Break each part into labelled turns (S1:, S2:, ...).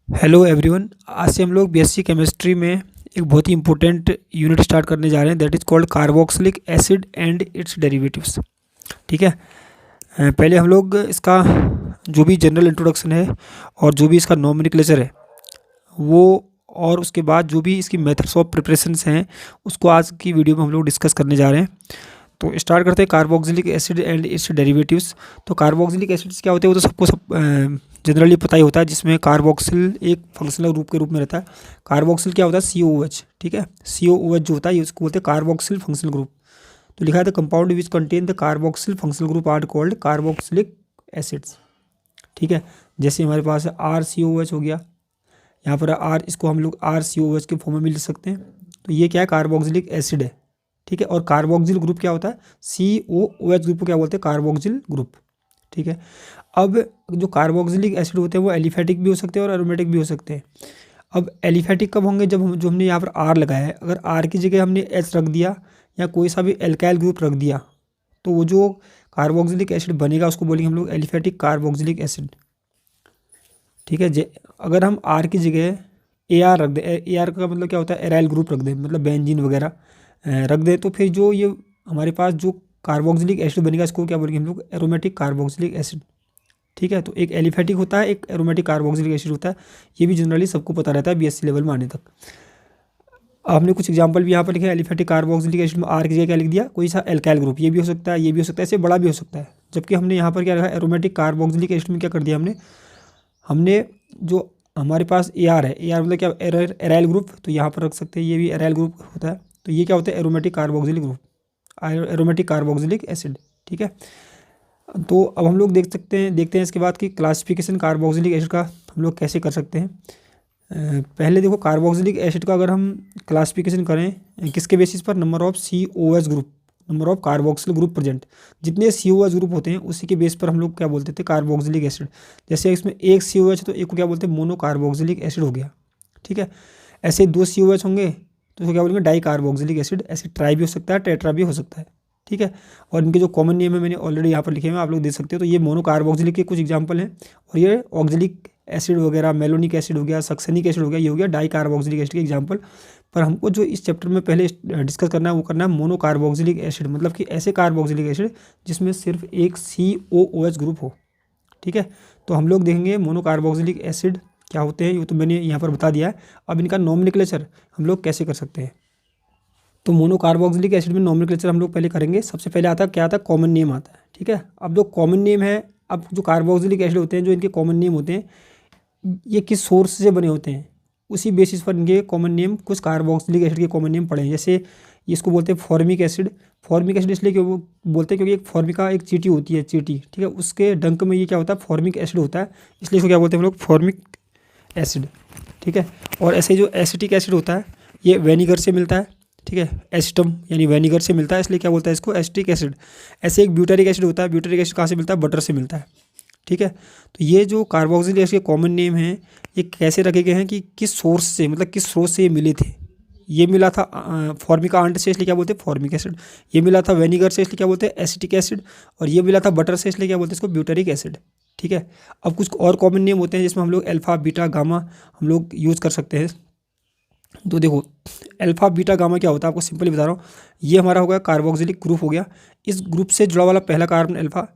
S1: Hello everyone. आज से हम लोग बीएससी केमिस्ट्री में एक बहुत ही इंपॉर्टेंट यूनिट स्टार्ट करने जा रहे हैं, that is called carboxylic acid and it's derivatives. ठीक है। पहले हम लोग इसका जो भी जनरल इंट्रोडक्शन है और जो भी इसका नोमेनक्लेचर है वो, और उसके बाद जो भी इसकी मेथड्स ऑफ प्रिपरेशंस हैं उसको आज की वीडियो में हम लोग डिस्कस करने जा रहे हैं। तो स्टार्ट करते हैं carboxylic acid and it's derivatives. तो कार्बोक्सिलिक एसिड्स क्या होते हैं वो तो सबको सब जनरली पता ही होता है, जिसमें कार्बोक्सिल एक फंक्शनल ग्रुप के रूप में रहता है। कार्बोक्सिल क्या होता है? COOH। ठीक है, COOH जो होता है ये उसको बोलते हैं कार्बोक्सिल फंक्शनल ग्रुप। तो लिखा है the compound which contain the carboxyl functional group are called carboxylic acids. ठीक है, जैसे हमारे पास RCOH हो गया, यहाँ पर आर, इसको हम लोग RCOH के फॉर्म में भी लिख सकते हैं। तो ये क्या है? कार्बोक्सिलिक एसिड है। ठीक है, और कार्बोक्सिल ग्रुप क्या होता है? COOH ग्रुप को क्या बोलते हैं? Carboxyl group. ठीक है, अब जो कार्बोक्सिलिक एसिड होते हैं वो एलिफेटिक भी हो सकते हैं और एरोमेटिक भी हो सकते हैं। अब एलिफेटिक कब होंगे? जब जो हमने यहाँ पर आर लगाया है, अगर आर की जगह हमने एच रख दिया या कोई सा भी एल्काइल ग्रुप रख दिया तो वो जो कार्बोक्सिलिक एसिड बनेगा उसको बोलेंगे हम लोग एलिफेटिक कार्बोक्सिलिक एसिड। ठीक है, अगर हम आर की जगह AR रख दें, AR का मतलब क्या होता है? एराइल ग्रुप रख दें, मतलब बेंजीन वगैरह रख दें, तो फिर जो ये हमारे पास जो कार्बोक्सिलिक एसिड बनेगा इसको क्या बोलेंगे हम लोग? Aromatic carboxylic acid. ठीक है, तो एक एलिफेटिक होता है, एक एरोमेटिक कार्बोक्सिलिक एसिड होता है। ये भी जनरली सबको पता रहता है BSc लेवल में आने तक। अब हमने कुछ एग्जांपल भी यहाँ पर लिखे हैं। एलिफेटिक कार्बोक्सिलिक एसिड में आर की जगह क्या लिख दिया? कोई सा एल्काइल ग्रुप, ये भी हो सकता है, ये भी हो सकता है, इससे बड़ा भी हो सकता है। जबकि हमने यहाँ पर क्या रखा? एरोमेटिक कार्बोक्सिलिक एसिड में क्या कर दिया हमने? हमने जो हमारे पास AR है, AR मतलब क्या? एराइल ग्रुप, तो यहाँ पर रख सकते हैं, ये भी एराइल ग्रुप होता है। तो ये क्या होता है? Aromatic carboxylic group, aromatic carboxylic acid. ठीक है, तो अब हम लोग देखते हैं इसके बाद कि क्लासिफिकेशन कार्बोक्सिलिक एसिड का हम लोग कैसे कर सकते हैं। पहले देखो, कार्बोक्सिलिक एसिड का अगर हम क्लासिफिकेशन करें किसके बेसिस पर? Number of COH group, number of carboxyl group present. जितने COH ग्रुप होते हैं उसी के बेस पर हम लोग क्या बोलते थे? Carboxylic acid. जैसे इसमें एक COH है तो एक को क्या बोलते हैं? मोनो कार्बोक्सिलिक एसिड हो गया। ठीक है, ऐसे दो COH होंगे तो उसको क्या बोलेंगे? Di carboxylic acid. ऐसे ट्राई भी हो सकता है, टेट्रा भी हो सकता है। ठीक है, और इनके जो कॉमन नेम है मैंने ऑलरेडी यहाँ पर लिखे हुए हैं, आप लोग देख सकते हो। तो ये मोनो कार्बोक्सिलिक के कुछ एग्जाम्पल हैं, और ये ऑक्सिलिक एसिड वगैरह, मेलोनिक एसिड हो गया, सक्सेनिक एसिड हो गया, ये हो गया डाई कार्बोक्सिलिक एसिड के एग्जाम्पल। पर हमको जो इस चैप्टर में पहले डिस्कस करना है वो करना है मोनो कार्बोक्सिलिक एसिड, मतलब कि ऐसे कार्बोक्सिलिक एसिड जिसमें सिर्फ एक COOH ग्रुप हो। ठीक है, तो हम लोग देखेंगे मोनो कार्बोक्सिलिक एसिड क्या होते हैं, ये तो मैंने यहाँ पर बता दिया है। अब इनका नोमेनक्लेचर हम लोग कैसे कर सकते हैं। तो मोनो कार्बोक्सिलिक एसिड में नोमेनक्लेचर हम लोग पहले करेंगे। सबसे पहले आता है क्या? आता है कॉमन नेम आता है। ठीक है, अब जो कॉमन नेम है, अब जो कार्बोक्सिलिक एसिड होते हैं जो इनके कॉमन नेम होते हैं ये किस सोर्स से बने होते हैं उसी बेसिस पर इनके कॉमन नेम, कुछ कार्बोक्सिलिक एसिड के कॉमन नेम पड़े हैं। जैसे इसको बोलते हैं फॉर्मिक एसिड। फॉर्मिक एसिड इसलिए क्यों बोलते हैं? क्योंकि एक फॉर्मिका एक चींटी होती है, चींटी। ठीक है, उसके डंक में ये क्या होता है? फॉर्मिक एसिड होता है, इसलिए इसको क्या बोलते हैं हम लोग? Formic acid. ठीक है, और ऐसे जो एसिटिक एसिड होता है ये वेनिगर से मिलता है। ठीक है, एसिटम यानी वेनिगर से मिलता है, इसलिए क्या बोलता है इसको? Acetic acid. ऐसे एक ब्यूटारिक एसिड होता है, ब्यूटारिक एसिड कहाँ से मिलता है? बटर से मिलता है। ठीक है, तो ये जो कार्बोक्सिलिक एसिड के कॉमन नेम हैं ये कैसे रखे गए हैं कि किस सोर्स से, मतलब किस स्रोत से ये मिले थे। ये मिला था फॉर्मिका आंट से, इसलिए क्या बोलते हैं? Formic acid. ये मिला था वेनिगर से, इसलिए क्या बोलते हैं? Acetic acid. और ये मिला था बटर से, इसलिए क्या बोलते हैं इसको? Butyric acid. ठीक है, अब कुछ और कॉमन नेम होते हैं जिसमें हम लोग अल्फा बीटा गामा हम लोग यूज़ कर सकते हैं। तो देखो, अल्फा बीटा गामा क्या होता है आपको सिंपली बता रहा हूँ। ये हमारा हो गया कार्बोक्सिलिक ग्रुप हो गया। इस ग्रुप से जुड़ा वाला पहला कार्बन अल्फा,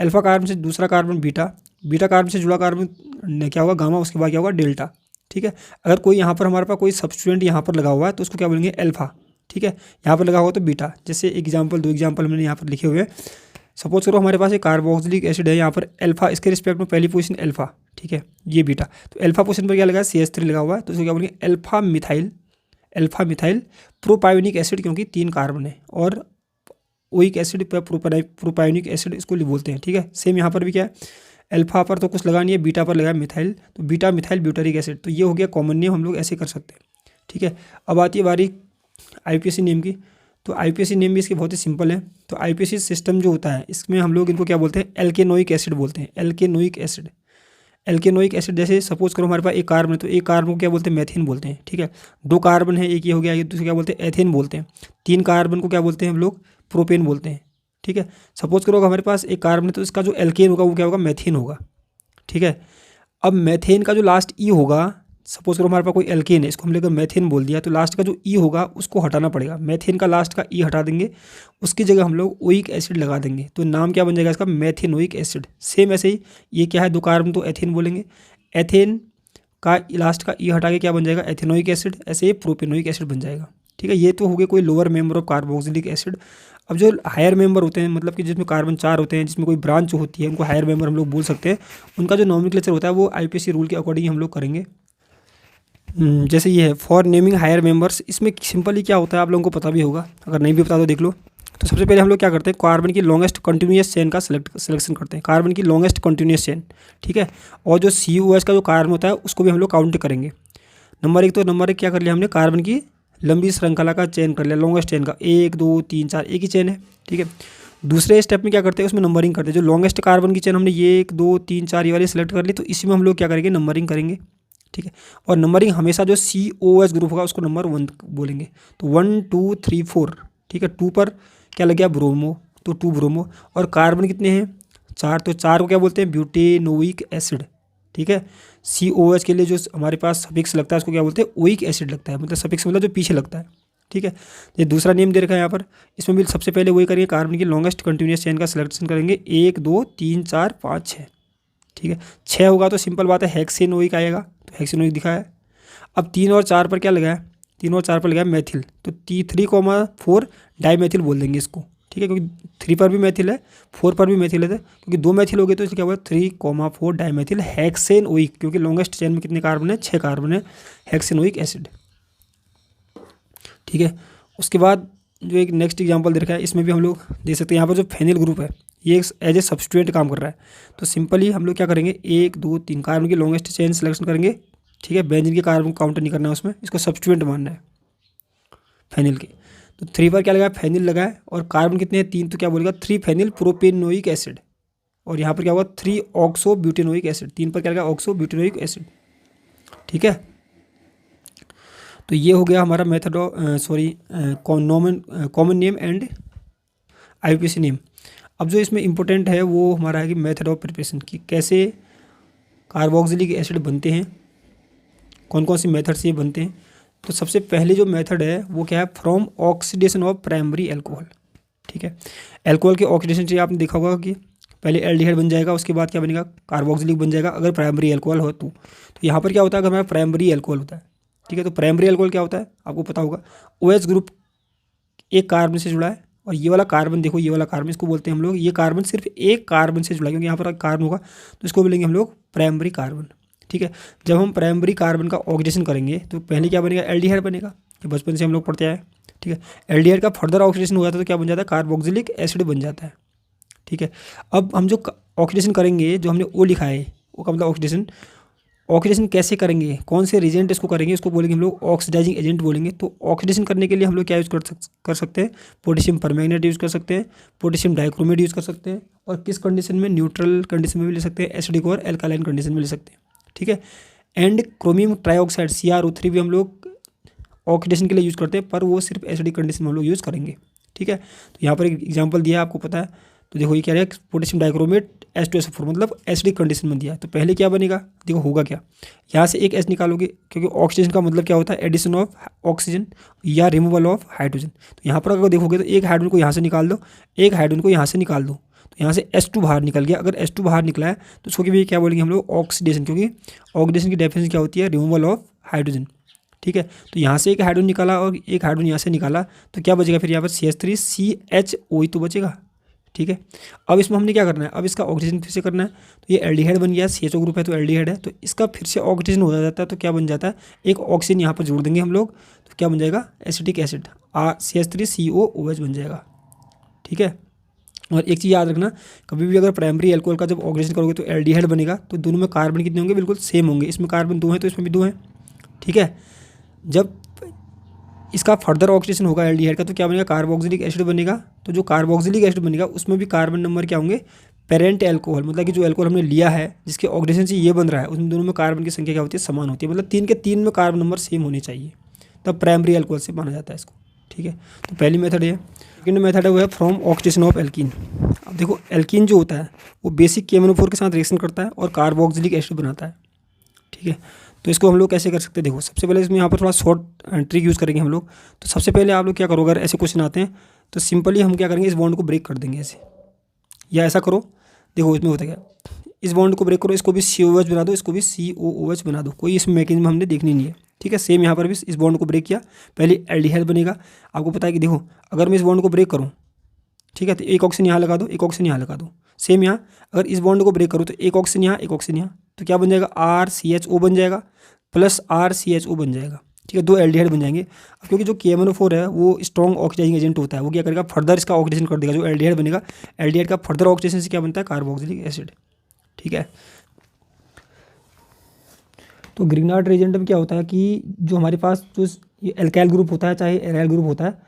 S1: अल्फा कार्बन से दूसरा कार्बन बीटा, बीटा कार्बन से जुड़ा कार्बन क्या होगा? गामा। उसके बाद क्या होगा? डेल्टा। ठीक है, अगर कोई यहाँ पर हमारे पास कोई सब्स्टिट्यूएंट यहाँ पर लगा हुआ है तो उसको क्या बोलेंगे? अल्फा। ठीक है, यहाँ पर लगा हुआ तो बीटा। जैसे एग्जाम्पल, दो एग्जाम्पल मैंने यहाँ पर लिखे हुए हैं। सपोज करो हमारे पास एक कार्बोक्सिलिक एसिड है, यहाँ पर अल्फा, इसके रिस्पेक्ट में पहली पोजीशन अल्फा। ठीक है, ये बीटा। तो अल्फा पोजीशन पर क्या लगा है? CH3 लगा हुआ है, तो उसको क्या बोलेंगे? Alpha methyl, alpha methyl propionic acid, क्योंकि 3 कार्बन है। और ओइक एसिड पर प्रोपायोनिक एसिड इसको बोलते हैं। ठीक है, सेम यहाँ पर भी क्या है? अल्फा पर तो कुछ लगा नहीं है, बीटा पर लगा है मिथाइल, तो बीटा मिथाइल ब्यूटारिक एसिड। तो ये हो गया कॉमन नेम, हम लोग ऐसे कर सकते हैं। ठीक है, अब आती है बारी IUPAC नेम की। तो IUPAC नेम भी इसके बहुत ही सिंपल है। तो IUPAC सिस्टम जो होता है इसमें हम लोग इनको क्या बोलते हैं? एल्केनोइक एसिड बोलते हैं, एल्केनोइक एसिड। एल्केनोइक एसिड, जैसे सपोज करो हमारे पास एक कार्बन है तो एक कार्बन को क्या बोलते हैं? मेथेन बोलते हैं। ठीक है, 2 कार्बन है, एक ये हो गया, ये दूसरे क्या बोलते हैं? एथेन बोलते हैं। 3 कार्बन को क्या बोलते हैं हम लोग? प्रोपेन बोलते हैं। ठीक है, सपोज करो हमारे पास एक कार्बन है तो इसका जो एल्केन होगा वो क्या होगा? मेथेन होगा। ठीक है, अब मेथेन का जो लास्ट ई होगा, सपोज करो हमारे पास कोई एल्केन है, इसको हम लेकर मेथेन बोल दिया, तो लास्ट का जो ई होगा उसको हटाना पड़ेगा। मेथेन का लास्ट का ई हटा देंगे, उसकी जगह हम लोग ओइक एसिड लगा देंगे, तो नाम क्या बन जाएगा इसका, मेथेनोइक एसिड। सेम ऐसे ही ये क्या है, 2 कार्बन तो एथेन बोलेंगे, एथेन का लास्ट का ई हटा के क्या बन जाएगा, एथेनोइक एसिड। ऐसे ही प्रोपेनोइक एसिड बन जाएगा। ठीक है, ये तो हो गए कोई lower member of carboxylic acid. अब जो हायर मेंबर होते हैं, मतलब कि जिसमें कार्बन 4 होते हैं, जिसमें कोई ब्रांच होती है, उनको हायर मेंबर हम लोग बोल सकते हैं। उनका जो नॉमेनक्लेचर होता है वो आईपीसी रूल के अकॉर्डिंग हम लोग करेंगे। जैसे ये है फॉर नेमिंग हायर मेंबर्स, इसमें सिंपली क्या होता है आप लोगों को पता भी होगा, अगर नहीं भी पता तो देख लो। तो सबसे पहले हम लोग क्या करते हैं, कार्बन की लॉन्गेस्ट कंटिन्यूस चेन का सिलेक्शन करते हैं, कार्बन की लॉन्गेस्ट कंटिन्यूस चेन। ठीक है, और जो COH का जो कार्बन होता है उसको भी हम लोग काउंट करेंगे। नंबर 1, तो नंबर 1 क्या कर लिया हमने, कार्बन की लंबी श्रृंखला का चेन कर लिया, लॉन्गेस्ट चेन का, 1 2 3 4 एक ही चेन है। ठीक है, दूसरे स्टेप में क्या करते हैं, उसमें नंबरिंग करते हैं। जो लॉन्गेस्ट कार्बन की चेन हमने 1 2 3 4 ये वाली सेलेक्ट कर ली, तो इसी में हम लोग क्या करेंगे, नंबरिंग करेंगे। ठीक है, और नंबरिंग हमेशा जो COH ग्रुप होगा उसको नंबर 1 बोलेंगे। तो 1 2 3 4। ठीक है, 2 पर क्या लग गया, ब्रोमो, तो 2 ब्रोमो। और कार्बन कितने हैं, 4, तो 4 को क्या बोलते हैं, ब्यूटेनोइक एसिड। ठीक है, COH के लिए जो हमारे पास सफिक्स लगता है उसको क्या बोलते हैं, ओइक एसिड लगता है, मतलब सफिक्स मतलब जो पीछे लगता है। ठीक है, ये दूसरा नेम दे रखा है यहाँ पर। इसमें भी सबसे पहले वही करेंगे, कार्बन की लॉन्गेस्ट कंटिन्यूस चेन का सिलेक्शन करेंगे, 1 2 3 4 5 6। ठीक है, 6 होगा तो सिंपल बात है हेक्सेनोइक आएगा, तो हेक्सेनोइक दिखा है। अब 3 और 4 पर क्या लगा है, 3 और 4 पर लगा है मैथिल, तो 3,4 डाईमेथिल बोल देंगे इसको। ठीक है, क्योंकि 3 पर भी मैथिल है, 4 पर भी मैथिल है, क्योंकि 2 मैथिल हो गए तो इसलिए क्या हुआ, 3,4 डाईमेथिल हेक्सेनोइक, क्योंकि लॉन्गेस्ट चेन में कितने कार्बन है, 6 कार्बन है, हेक्सेनोइक एसिड। ठीक है, उसके बाद जो एक नेक्स्ट एग्जांपल दे रखा है, इसमें भी हम लोग दे सकते हैं। यहाँ पर जो फेनिल ग्रुप है ये एज ए सब्सटीट्यूएंट काम कर रहा है, तो सिंपली हम लोग क्या करेंगे, 1 2 3 कार्बन की लॉन्गेस्ट चेन सिलेक्शन करेंगे। ठीक है, बेंजीन के कार्बन काउंट नहीं करना है उसमें, इसको सब्सटीट्यूएंट मानना है फेनिल के। तो 3 पर क्या लगा है, फेनिल लगा है, और कार्बन कितने हैं, 3, तो क्या बोलेगा, 3 फेनिल प्रोपेनोइक एसिड। और यहाँ पर क्या होगा, 3 ऑक्सो ब्यूटेनोइक एसिड, 3 पर क्या लगा, ऑक्सो ब्यूटेनोइक एसिड। ठीक है, तो ये हो गया हमारा method of common name and IPC name. अब जो इसमें इंपॉर्टेंट है वो हमारा है कि मेथड ऑफ प्रिपरेशन की, कैसे कार्बोक्सिलिक एसिड बनते हैं, कौन कौन सी मेथड से ये बनते हैं। तो सबसे पहले जो मेथड है वो क्या है, from oxidation of primary alcohol. ठीक है, एल्कोहल के ऑक्सीडेशन से आपने देखा होगा कि पहले एल्डिहाइड बन जाएगा, उसके बाद क्या बनेगा, कार्बोक्सिलिक बन जाएगा, अगर प्राइमरी एल्कोहल हो तो। यहाँ पर क्या होता है, अगर हमारा प्राइमरी एल्कोहल होता है, ठीक है, तो प्राइमरी एल्कोहल क्या होता है आपको पता होगा, OH ग्रुप एक कार्बन से जुड़ा है, और ये वाला कार्बन देखो, ये वाला कार्बन इसको बोलते हैं हम लोग, ये कार्बन सिर्फ एक कार्बन से जुड़ा है, क्योंकि यहाँ पर कार्बन होगा तो इसको बोलेंगे हम लोग प्राइमरी कार्बन। ठीक है, जब हम प्राइमरी कार्बन का ऑक्सीडेशन करेंगे तो पहले क्या बनेगा, एल्डिहाइड बनेगा, जो बचपन से हम लोग पढ़ते आए। ठीक है, एल्डिहाइड का फर्दर ऑक्सीडेशन हो जाता है तो क्या बन जाता है, कार्बोक्सिलिक एसिड बन जाता है। ठीक है, अब हम जो ऑक्सीडेशन करेंगे, जो हमने ओ लिखा है वो का मतलब ऑक्सीडेशन, ऑक्सीडेशन कैसे करेंगे, कौन से रिजेंट इसको करेंगे, उसको बोलेंगे हम लोग ऑक्सीडाइजिंग एजेंट बोलेंगे। तो ऑक्सीडेशन करने के लिए हम लोग क्या यूज़ कर सकते हैं, पोटेशियम परमैंगनेट यूज़ कर सकते हैं, पोटेशियम डाइक्रोमेट यूज़ कर सकते हैं, और किस कंडीशन में, न्यूट्रल कंडीशन में भी ले सकते हैं, एसिडिक और एल्कालाइन कंडीशन में ले सकते हैं। ठीक है, एंड क्रोमियम ट्राइऑक्साइड CrO3 भी हम लोग ऑक्सीडेशन के लिए यूज़ करते हैं, पर वो सिर्फ एसिडिक कंडीशन में हम लोग यूज़ करेंगे। ठीक है, तो यहाँ पर एक एग्जाम्पल दिया है आपको पता है, तो देखो ये क्या है, पोटेशियम डाइक्रोमेट H2SO4, मतलब एसिडिक कंडीशन में दिया है। तो पहले क्या बनेगा, देखो होगा क्या, यहाँ से एक H निकालोगे, क्योंकि ऑक्सीजन का मतलब क्या होता है, एडिशन ऑफ ऑक्सीजन या रिमूवल ऑफ हाइड्रोजन। तो यहाँ पर अगर देखोगे तो एक हाइड्रोजन को यहाँ से निकाल दो, एक हाइड्रोजन को यहाँ से निकाल दो, तो यहाँ से H2 बाहर निकल गया। अगर H2 बाहर निकला है तो उसको भी क्या बोलेंगे हम लोग, ऑक्सीडेशन, क्योंकि ऑक्सीडेशन की डेफिनेशन क्या होती है, रिमूवल ऑफ हाइड्रोजन। ठीक है, तो यहाँ से एक हाइड्रोजन निकाला और एक हाइड्रोजन यहाँ से निकाला, तो क्या बचेगा फिर यहाँ पर CH3CHO तो बचेगा। ठीक है, अब इसमें हमने क्या करना है, अब इसका ऑक्सीजन फिर से करना है। तो ये एल्डिहाइड बन गया, CHO ग्रुप है तो एल्डिहाइड है, तो इसका फिर से ऑक्सीजन हो जाता है, तो क्या बन जाता है, एक ऑक्सीजन यहाँ पर जोड़ देंगे हम लोग, तो क्या बन जाएगा, एसिटिक एसिड, CH3COOH बन जाएगा। ठीक है, और एक चीज़ याद रखना, कभी भी अगर प्राइमरी एल्कोहल का जब ऑक्सीडेशन करोगे तो एल्डिहाइड बनेगा, तो दोनों में कार्बन कितने होंगे, बिल्कुल सेम होंगे, इसमें कार्बन 2 हैं तो इसमें भी 2 हैं। ठीक है, जब इसका फर्दर ऑक्सीडेशन होगा एल्डिहाइड का, तो क्या बनेगा, कार्बोक्सिलिक एसिड बनेगा। तो जो कार्बोक्सिलिक एसिड बनेगा उसमें भी कार्बन नंबर क्या होंगे, पेरेंट एल्कोहल, मतलब कि जो एल्कोहल हमने लिया है जिसके ऑक्सीडेशन से ये बन रहा है, उसमें दोनों में कार्बन की संख्या क्या होती है, समान होती है, मतलब 3 के 3 में कार्बन नंबर सेम होने चाहिए, तब प्राइमरी एल्कोहल से माना जाता है इसको। ठीक है, तो पहली मेथड है। सेकेंड मेथड है वो है फ्रॉम ऑक्सीडेशन ऑफ एल्कीन। अब देखो एल्कीन जो होता है वो बेसिक KMnO4 के साथ रिएक्शन करता है और कार्बोक्सिलिक एसिड बनाता है। ठीक है। तो इसको हम लोग कैसे कर सकते हैं, देखो सबसे पहले इसमें यहाँ पर थोड़ा शॉर्ट ट्रिक यूज़ करेंगे हम लोग। तो सबसे पहले आप लोग क्या करो, अगर ऐसे क्वेश्चन आते हैं तो सिंपली हम क्या करेंगे, इस बॉन्ड को ब्रेक कर देंगे ऐसे, या ऐसा करो, देखो इसमें होता क्या, इस बॉन्ड को ब्रेक करो, इसको भी COOH बना दो, इसको भी COOH बना दो, कोई इसमें मैकेनिज्म हमने देखनी नहीं है। ठीक है, सेम यहाँ पर भी इस बॉन्ड को ब्रेक किया, पहले एल्डिहाइड बनेगा। आपको पता है कि देखो अगर मैं इस बॉन्ड को ब्रेक करूँ, ठीक है, तो एक ऑक्सीजन यहाँ लगा दो, एक ऑक्सीजन यहाँ लगा दो। सेम यहाँ अगर इस बॉन्ड को ब्रेक करूँ तो एक ऑक्सीजन यहाँ, एक ऑक्सीजन यहाँ, तो क्या बन जाएगा, RCHO बन जाएगा प्लस RCHO बन जाएगा। ठीक है, 2 एल्डिहाइड बन जाएंगे। अब क्योंकि जो KMnO4 है वो स्ट्रॉन्ग ऑक्सीडाइजिंग एजेंट होता है, वो क्या करेगा, फर्दर इसका ऑक्सीडेशन कर देगा। जो एल्डिहाइड बनेगा, एल्डिहाइड का फर्दर ऑक्सीडेशन से क्या बनता है, कार्बोक्सिलिक एसिड। ठीक है, तो ग्रिग्नार्ड रिएजेंट में क्या होता है कि जो हमारे पास जो ये एल्काइल ग्रुप होता है चाहे एराइल ग्रुप होता है,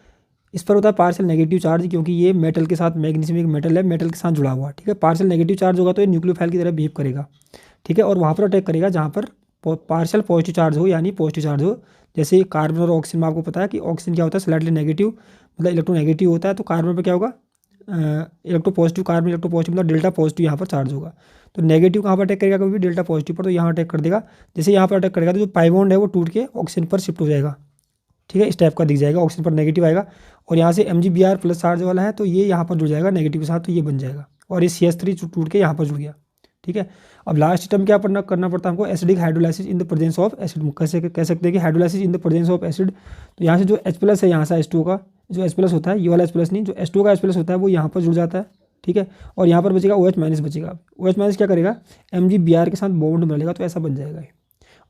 S1: इस पर होता है पार्शियल नेगेटिव चार्ज, क्योंकि ये मेटल के साथ, मैग्नीशियम एक मेटल है, मेटल के साथ जुड़ा हुआ है। ठीक है, पार्शियल नेगेटिव चार्ज होगा तो ये न्यूक्लियोफाइल की तरह बिहेव करेगा। ठीक है, और वहाँ पर अटैक करेगा जहाँ पर पार्शियल पॉजिटिव चार्ज हो, यानी पॉजिटिव चार्ज हो। जैसे कार्बन और ऑक्सीजन में आपको पता है कि ऑक्सीजन क्या होता है, स्लाइटली नेगेटिव, मतलब इलेक्ट्रोनेगेटिव होता है, तो कार्बन पर क्या होगा, electro positive, carbon electro positive, मतलब डेल्टा पॉजिटिव यहाँ पर चार्ज होगा। तो नेगेटिव कहाँ पर अटैक करेगा, कभी भी डेल्टा पॉजिटिव पर, तो यहाँ अटैक कर देगा। जैसे यहाँ पर अटैक करेगा तो जो पाई बॉन्ड है वो टूट के ऑक्सीजन पर शिफ्ट हो जाएगा। ठीक है, इस टाइप का दिख जाएगा, ऑक्सीजन पर नेगेटिव आएगा, और यहाँ से MgBr प्लस चार्ज वाला है तो ये यहाँ पर जुड़ जाएगा नेगेटिव के साथ, तो ये बन जाएगा, और ये CH3 टूट के यहाँ पर जुड़ गया। ठीक है, अब लास्ट स्टेप क्या करना पड़ता है हमको, acidic hydrolysis in the presence of acid. कैसे कह सकते हैं कि hydrolysis in the presence of acid. तो यहाँ से जो H+ है, यहाँ से H2 का जो H+ होता है, ये वाला H+ नहीं, जो H2 का H+ होता है वो यहाँ पर जुड़ जाता है। ठीक है, और यहाँ पर बचेगा OH- बचेगा। OH- क्या करेगा, MgBr के साथ बॉन्ड बना लेगा, तो ऐसा बन जाएगा।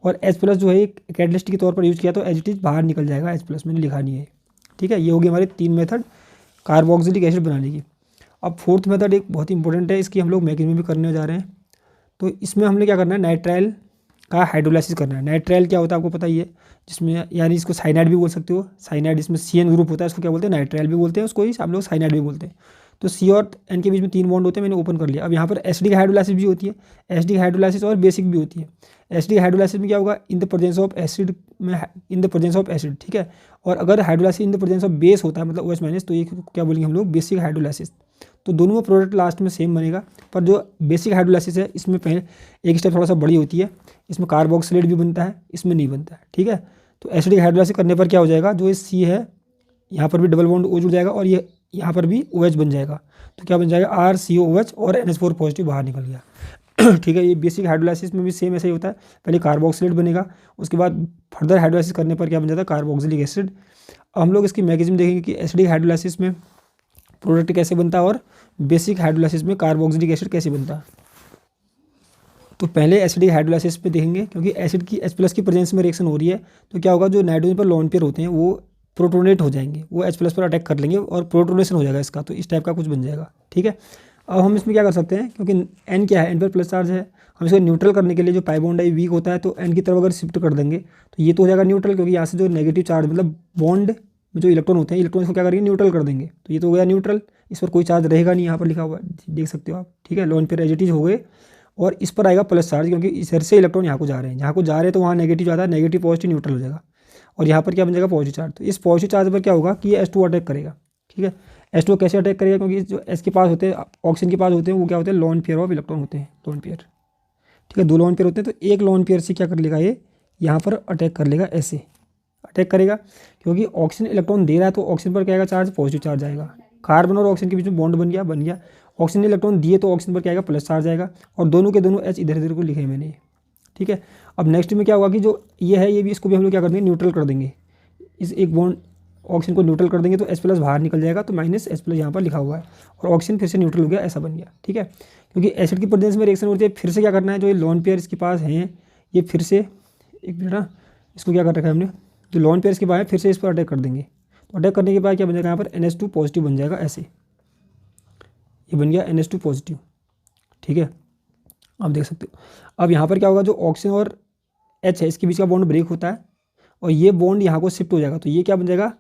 S1: और H+ जो है एक कैटलिस्ट के तौर पर यूज़ किया तो एज इट इज़ बाहर निकल जाएगा, H+ मैंने लिखा नहीं है। ठीक है, ये होगी हमारी 3 मेथड कार्बोक्सिलिक एसिड बनाने की। अब 4th मेथड एक बहुत इंपॉर्टेंट है, इसकी हम लोग मैकेनिज्म भी करने जा रहे हैं। तो इसमें हमने क्या करना है, नाइट्राइल का हाइड्रोलाइसिस करना है। नाइट्राइल क्या होता है आपको पता ही है, जिसमें यानी इसको साइनाइड भी बोल सकते हो। साइनाइड इसमें CN ग्रुप होता है, इसको क्या बोलते हैं, नाइट्राइल भी बोलते हैं, उसको ही हम लोग साइनाइड भी बोलते हैं। तो C और N के बीच में 3 बॉन्ड होते हैं, मैंने ओपन कर लिया। अब यहाँ पर एसिडिक हाइड्रोलाइसिस भी होती है, एसिडिक हाइड्रोलाइसिस और बेसिक भी होती है। एसिडिक हाइड्रोलाइसिस में क्या होगा, in the presence of acid में, in the presence of acid. ठीक है, और अगर hydrolysis in the presence of base होता है, मतलब OH-, तो ये क्या बोलेंगे हम लोग, बेसिक हाइड्रोलाइसिस। तो दोनों में प्रोडक्ट लास्ट में सेम बनेगा, पर जो बेसिक हाइड्रोलाइसिस है इसमें पहले एक स्टेप थोड़ा सा बड़ी होती है, इसमें कार्बोक्सिलेट भी बनता है, इसमें नहीं बनता है। ठीक है, तो एसिडिक हाइड्रोलाइसिस करने पर क्या हो जाएगा, जो ये C है यहाँ पर भी डबल बॉन्ड O जुड़ जाएगा, और ये यहाँ पर भी OH बन जाएगा। तो क्या बन जाएगा, RCOOH और NH4 पॉजिटिव बाहर निकल गया। ठीक है, ये बेसिक हाइड्रोलाइसिस में भी सेम ऐसा ही होता है, पहले कार्बोक्सिलेट बनेगा, उसके बाद फर्दर हाइड्रोलाइसिस करने पर क्या बन जाता है, कार्बोक्सिलिक एसिड। हम लोग इसकी मैकेनिज्म देखेंगे कि एसिडिक हाइड्रोलाइसिस में प्रोडक्ट कैसे बनता है और बेसिक हाइड्रोलाइसिस में कार्बोक्सिलिक एसिड कैसे बनता है। तो पहले एसिडिक हाइड्रोलाइसिस पे देखेंगे, क्योंकि एसिड की H+ की प्रेजेंस में रिएक्शन हो रही है, तो क्या होगा, जो नाइट्रोजन पर लोन पेयर होते हैं वो प्रोटोनेट हो जाएंगे, वो H+ पर अटैक कर लेंगे और प्रोटोनेशन हो जाएगा इसका, तो इस टाइप का कुछ बन जाएगा। ठीक है, अब हम इसमें क्या कर सकते हैं, क्योंकि N क्या है, N पर प्लस चार्ज है, हम इसको न्यूट्रल करने के लिए, जो पाई बॉन्ड है वीक होता है, तो N की तरफ अगर शिफ्ट कर देंगे तो ये तो हो जाएगा न्यूट्रल, क्योंकि यहाँ से जो नेगेटिव चार्ज, मतलब बॉन्ड में जो इलेक्ट्रॉन होते हैं, इलेक्ट्रॉन को क्या करेंगे, न्यूट्रल कर देंगे, तो ये तो हो गया न्यूट्रल, इस पर कोई चार्ज रहेगा नहीं, यहाँ पर लिखा हुआ है देख सकते हो आप। ठीक है, lone pair as it is हो गए, और इस पर आएगा प्लस चार्ज, क्योंकि इधर से इलेक्ट्रॉन यहाँ को जा रहे हैं, जहाँ को जा रहे हैं तो वहाँ नेगेटिव जाता है, नेगेटिव पॉजिटिव न्यूट्रल हो जाएगा, और यहाँ पर क्या बन जाएगा, पॉजिटिव चार्ज। तो इस पॉजिटिव चार्ज पर क्या होगा कि ये H2 अटैक करेगा। ठीक है, H2 कैसे अटैक करेगा, क्योंकि जो S के पास होते हैं, ऑक्सीजन के पास होते हैं, वो क्या होते हैं, लोन पेयर ऑफ इलेक्ट्रॉन होते हैं, लोन पेयर। ठीक है, 2 लोन पेयर होते हैं, तो एक लोन पेयर से क्या कर लेगा, ये यहाँ पर अटैक कर लेगा, ऐसे अटैक करेगा, क्योंकि ऑक्सीजन इलेक्ट्रॉन दे रहा है, तो ऑक्सीजन पर क्या आएगा, चार्ज पॉजिटिव चार्ज आएगा। कार्बन और ऑक्सीजन के बीच में बॉन्ड बन गया। ऑक्सीजन ने इलेक्ट्रॉन दिए तो ऑक्सीजन पर क्या आएगा, प्लस चार्ज आएगा, और दोनों के दोनों H इधर इधर को लिखे हैं मैंने। ठीक है, अब नेक्स्ट में क्या होगा कि जो ये है, ये भी, इसको भी हम लोग क्या कर देंगे, न्यूट्रल कर देंगे, इस एक बॉन्ड ऑक्सीजन को न्यूट्रल कर देंगे, तो H+ बाहर निकल जाएगा, तो -H+ यहाँ पर लिखा हुआ है, और ऑक्सीजन फिर से न्यूट्रल हो गया, ऐसा बन गया। ठीक है, क्योंकि एसिड की प्रेजेंस में रिएक्शन होती है, फिर से क्या करना है, जो ये लोन पेयर इसके पास हैं, ये फिर से एक मिनट ना, इसको क्या कर रखा है हमने, जो लोन पेयर इसके पास है, फिर से इस पर अटैक कर देंगे। तो अटैक करने के बाद क्या बन जाएगा, यहाँ पर NH2 पॉजिटिव बन जाएगा, ऐसे ये बन गया NH2 पॉजिटिव। ठीक है, आप देख सकते हो। अब यहाँ पर क्या होगा, जो ऑक्सीजन और H है, इसके बीच का बॉन्ड ब्रेक होता है, और ये बॉन्ड यहाँ को शिफ्ट हो जाएगा, तो ये क्या बन जाएगा,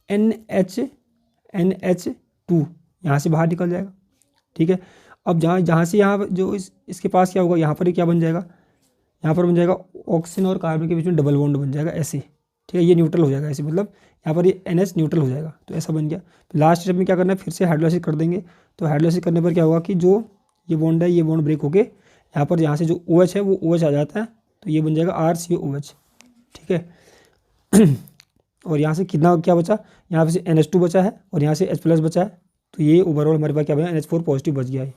S1: NH2 यहाँ से बाहर निकल जाएगा। ठीक है, अब जहाँ से यहाँ जो इसके पास क्या होगा, यहाँ पर ही क्या बन जाएगा, यहाँ पर बन जाएगा ऑक्सीजन और कार्बन के बीच में डबल बॉन्ड बन जाएगा, ऐसे। ठीक है, ये न्यूट्रल हो जाएगा ऐसे, मतलब यहाँ पर ये NH न्यूट्रल हो जाएगा, तो ऐसा बन गया। लास्ट स्टेप में क्या करना है, फिर से हाइड्रोलाइसिस कर देंगे। तो हाइड्रोलाइसिस करने पर क्या होगा कि जो ये बॉन्ड है, ये बॉन्ड ब्रेक होके यहाँ पर, यहाँ से जो OH है वो OH आ जाता है, तो ये बन जाएगा RCOOH, ठीक है। और यहाँ से कितना क्या बचा, यहाँ पे से NH2 बचा है और यहाँ से H+ बचा है, तो ये ओवरऑल हमारे पास क्या बना, NH4 पॉजिटिव बच गया है,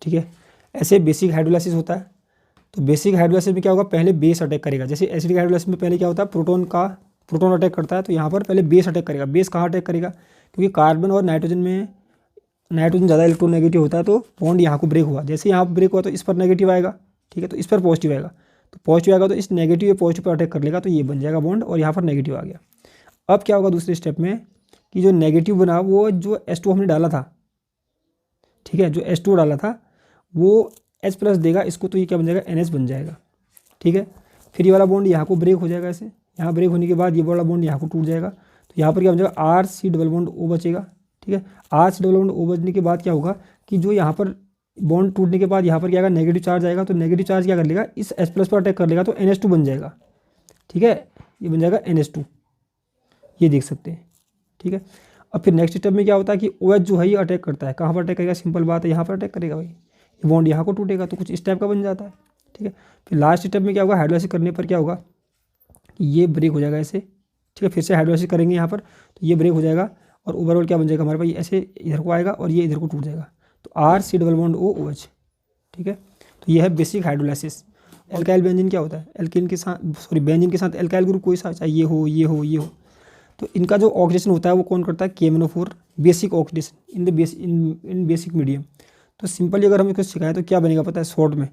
S1: ठीक है। ऐसे बेसिक हाइड्रोलाइसिस होता है। तो बेसिक हाइड्रोलाइसिस में क्या होगा, पहले बेस अटैक करेगा। जैसे एसिडिक हाइड्रोलाइसिस में पहले क्या होता है, प्रोटोन अटैक करता है, तो यहाँ पर पहले बेस अटैक करेगा। बेस कहाँ अटैक करेगा, क्योंकि कार्बन और नाइट्रोजन में नाइट्रोजन ज़्यादा इलेक्ट्रोनेगेटिव होता है, तो बॉन्ड यहाँ को ब्रेक हुआ। जैसे यहाँ पर ब्रेक हुआ तो इस पर नेगेटिव आएगा, ठीक है, तो इस पर पॉजिटिव आएगा, तो पॉजिटिव आएगा तो इस नेगेटिव या पॉजिटिव पर अटैक कर लेगा, तो ये बन जाएगा बॉन्ड और यहाँ पर नेगेटिव आ गया। अब क्या होगा दूसरे स्टेप में कि जो नेगेटिव बना वो जो H2 हमने डाला था, ठीक है, जो H2 डाला था वो H+ देगा इसको, तो ये क्या बन जाएगा, NH बन जाएगा, ठीक है। फिर ये वाला बॉन्ड यहाँ को ब्रेक हो जाएगा, ऐसे यहाँ ब्रेक होने के बाद ये वाला बॉन्ड यहाँ को टूट जाएगा, तो यहाँ पर क्या बन जाएगा, RC⋯O बचेगा, ठीक है। RC⋯O बचने के बाद क्या होगा कि जो यहाँ पर बॉन्ड टूटने के बाद यहाँ पर क्या आएगा, नेगेटिव चार्ज आएगा, तो नेगेटिव चार्ज क्या कर लेगा, इस H+ पर अटैक कर लेगा, तो NH2 बन जाएगा, ठीक है, ये बन जाएगा NH2, ये देख सकते हैं, ठीक है। अब फिर नेक्स्ट स्टेप में क्या होता है कि OH जो है ये अटैक करता है, कहाँ पर अटैक करेगा, सिंपल बात है, यहाँ पर अटैक करेगा भाई, ये बॉन्ड यहाँ को टूटेगा, तो कुछ इस टाइप का बन जाता है, ठीक है। फिर लास्ट स्टेप में क्या होगा, हाइड्रोलाइसिस करने पर क्या होगा कि ये ब्रेक हो जाएगा ऐसे, ठीक है। फिर से हाइड्रोलाइसिस करेंगे यहाँ पर, तो ये ब्रेक हो जाएगा और ओवरऑल क्या बन जाएगा हमारे पास, ऐसे इधर को आएगा और ये इधर को टूट जाएगा, तो RC⋯OOH, ठीक है। तो ये है बेसिक हाइड्रोलाइसिस। एल्काइल बेंजीन क्या होता है, एल्कीन के साथ बेंजीन के साथ एल्काइल ग्रुप कोई सा, चाहे ये हो ये हो ये हो, तो इनका जो ऑक्सीडेशन होता है वो कौन करता है, KMnO4 बेसिक ऑक्सीडेशन इन बेसिक मीडियम। तो सिंपली अगर हम इसको सिखाएं तो क्या बनेगा पता है, शॉर्ट में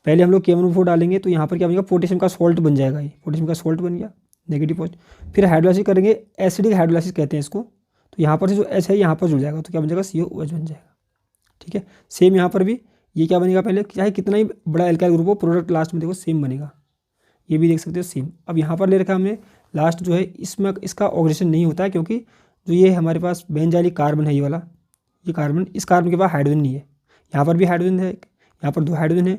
S1: पहले हम लोग KMnO4 डालेंगे तो यहाँ पर क्या बनेगा, पोटेशियम का सॉल्ट बन जाएगा, ये पोटेशियम का सॉल्ट बन गया, नेगेटिव पॉजिटिव। फिर हाइड्रोलाइसिस करेंगे, एसिडिक हाइड्रोलाइसिस कहते हैं इसको, तो यहाँ पर से जो H है यहाँ पर जुड़ जाएगा, तो क्या बन जाएगा, COOH बन जाएगा, ठीक है। सेम यहाँ पर भी ये क्या बनेगा, पहले चाहे कितना ही बड़ा एल्काइल ग्रुप हो, प्रोडक्ट लास्ट में देखो सेम बनेगा, ये भी देख सकते हो सेम। अब यहाँ पर ले रखा हमने लास्ट जो है, इसमें इसका ऑक्सीडेशन नहीं होता है, क्योंकि जो ये हमारे पास बेंजाइलिक कार्बन है, ये वाला ये कार्बन, इस कार्बन के पास हाइड्रोजन नहीं है, यहाँ पर भी हाइड्रोजन है, यहाँ पर 2 हाइड्रोजन है,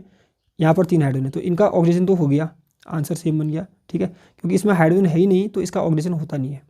S1: यहाँ पर 3 हाइड्रोजन है, तो इनका ऑक्सीडेशन तो हो गया, आंसर सेम बन गया, ठीक है। क्योंकि इसमें हाइड्रोजन है ही नहीं तो इसका ऑक्सीडेशन होता नहीं है।